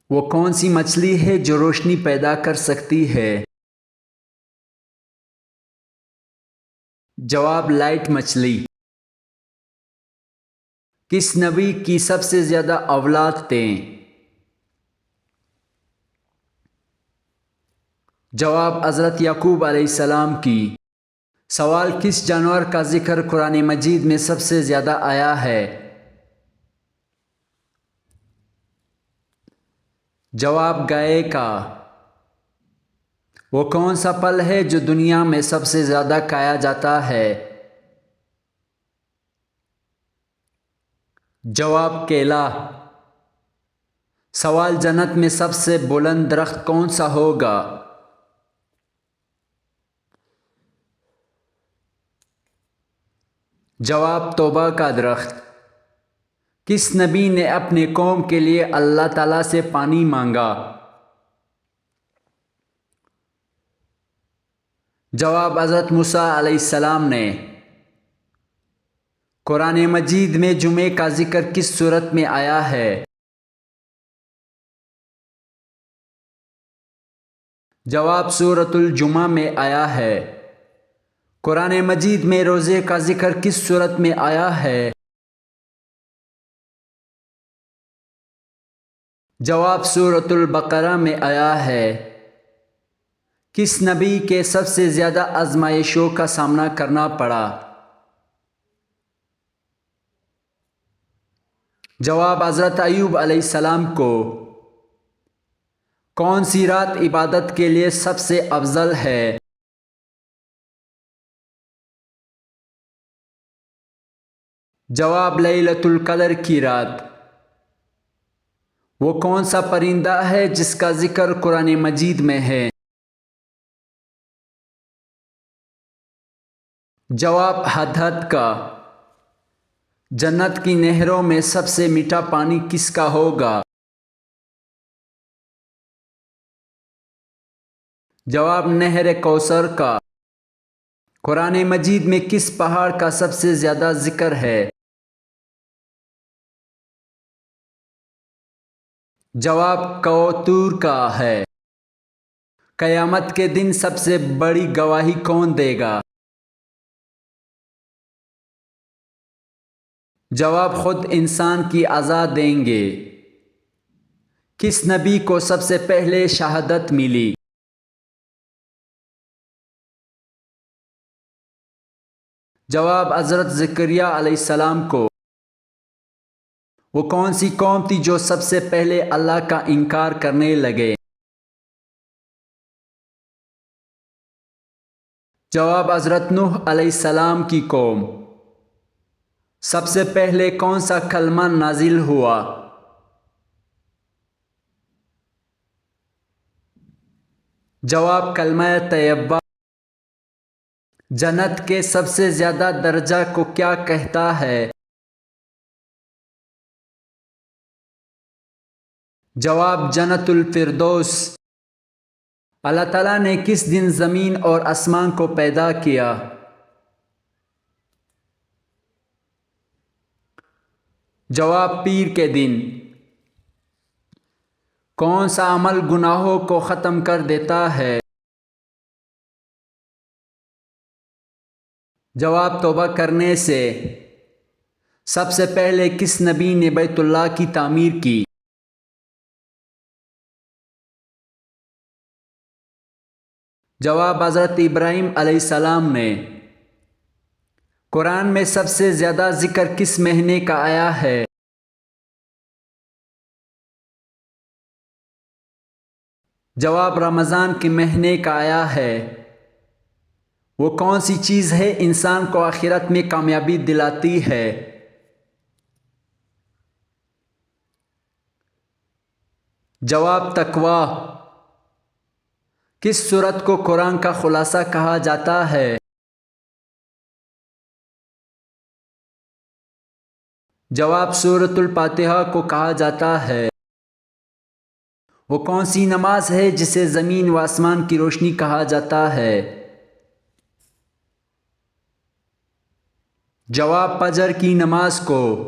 وہ کون سی مچھلی ہے جو روشنی پیدا کر سکتی ہے؟ جواب لائٹ مچھلی۔ کس نبی کی سب سے زیادہ اولاد تھیں؟ جواب حضرت یعقوب علیہ السلام کی۔ سوال کس جانور کا ذکر قرآن مجید میں سب سے زیادہ آیا ہے؟ جواب گائے کا۔ وہ کون سا پھل ہے جو دنیا میں سب سے زیادہ کھایا جاتا ہے؟ جواب کیلا۔ سوال جنت میں سب سے بلند درخت کون سا ہوگا؟ جواب توبہ کا درخت۔ کس نبی نے اپنے قوم کے لیے اللہ تعالیٰ سے پانی مانگا؟ جواب حضرت موسیٰ علیہ السلام نے۔ قرآن مجید میں جمعے کا ذکر کس صورت میں آیا ہے؟ جواب سورۃ الجمعہ میں آیا ہے۔ قرآن مجید میں روزے کا ذکر کس صورت میں آیا ہے؟ جواب سورۃ البقرہ میں آیا ہے۔ کس نبی کے سب سے زیادہ آزمائشوں کا سامنا کرنا پڑا؟ جواب حضرت ایوب علیہ السلام کو۔ کون سی رات عبادت کے لیے سب سے افضل ہے؟ جواب لیلۃ القدر کی رات۔ وہ کون سا پرندہ ہے جس کا ذکر قرآن مجید میں ہے؟ جواب ہدہد کا۔ جنت کی نہروں میں سب سے میٹھا پانی کس کا ہوگا؟ جواب نہر کوثر کا۔ قرآن مجید میں کس پہاڑ کا سب سے زیادہ ذکر ہے؟ جواب کوثر کا ہے۔ قیامت کے دن سب سے بڑی گواہی کون دے گا؟ جواب خود انسان کی اعضاء دیں گے۔ کس نبی کو سب سے پہلے شہادت ملی؟ جواب حضرت زکریا علیہ السلام کو۔ وہ کون سی قوم تھی جو سب سے پہلے اللہ کا انکار کرنے لگے؟ جواب حضرت نوح علیہ السلام کی قوم۔ سب سے پہلے کون سا کلمہ نازل ہوا؟ جواب کلمہ طیبہ۔ جنت کے سب سے زیادہ درجہ کو کیا کہتا ہے؟ جواب جنت الفردوس۔ اللہ تعالیٰ نے کس دن زمین اور آسمان کو پیدا کیا؟ جواب پیر کے دن۔ کون سا عمل گناہوں کو ختم کر دیتا ہے؟ جواب توبہ کرنے سے۔ سب سے پہلے کس نبی نے بیت اللہ کی تعمیر کی؟ جواب حضرت ابراہیم علیہ السلام نے۔ قرآن میں سب سے زیادہ ذکر کس مہینے کا آیا ہے؟ جواب رمضان کے مہینے کا آیا ہے۔ وہ کون سی چیز ہے انسان کو آخرت میں کامیابی دلاتی ہے؟ جواب تقویٰ۔ کس سورت کو قرآن کا خلاصہ کہا جاتا ہے؟ جواب سورۃ الفاتحہ کو کہا جاتا ہے۔ وہ کون سی نماز ہے جسے زمین و آسمان کی روشنی کہا جاتا ہے؟ جواب فجر کی نماز کو۔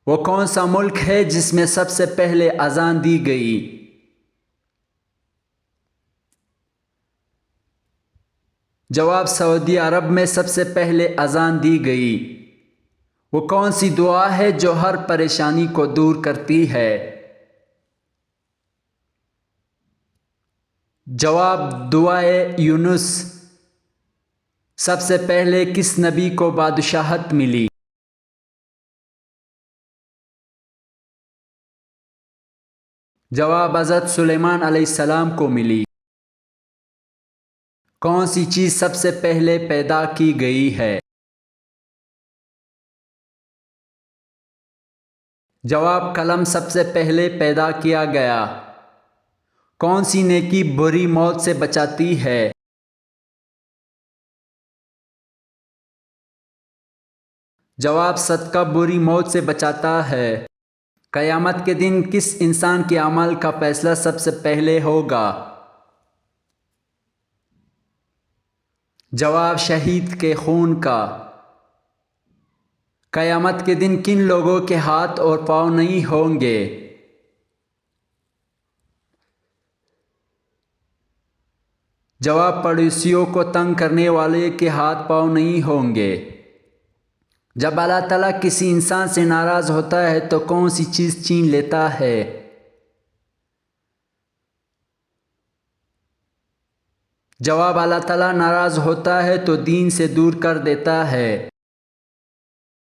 وہ کون سا ملک ہے جس میں سب سے پہلے اذان دی گئی؟ جواب: سعودی عرب میں سب سے پہلے اذان دی گئی۔ وہ کون سی دعا ہے جو ہر پریشانی کو دور کرتی ہے؟ جواب: دعائے یونس۔ سب سے پہلے کس نبی کو بادشاہت ملی؟ جواب: حضرت سلیمان علیہ السلام کو ملی۔ کون سی چیز سب سے پہلے پیدا کی گئی ہے؟ جواب: قلم سب سے پہلے پیدا کیا گیا۔ کون سی نیکی بری موت سے بچاتی ہے؟ جواب: صدقہ بری موت سے بچاتا ہے۔ قیامت کے دن کس انسان کے اعمال کا فیصلہ سب سے پہلے ہوگا؟ جواب: شہید کے خون کا۔ قیامت کے دن کن لوگوں کے ہاتھ اور پاؤں نہیں ہوں گے؟ جواب: پڑوسیوں کو تنگ کرنے والے کے ہاتھ پاؤں نہیں ہوں گے۔ جب اللہ تعالیٰ کسی انسان سے ناراض ہوتا ہے تو کون سی چیز چھین لیتا ہے؟ جواب: اللہ تعالیٰ ناراض ہوتا ہے تو دین سے دور کر دیتا ہے۔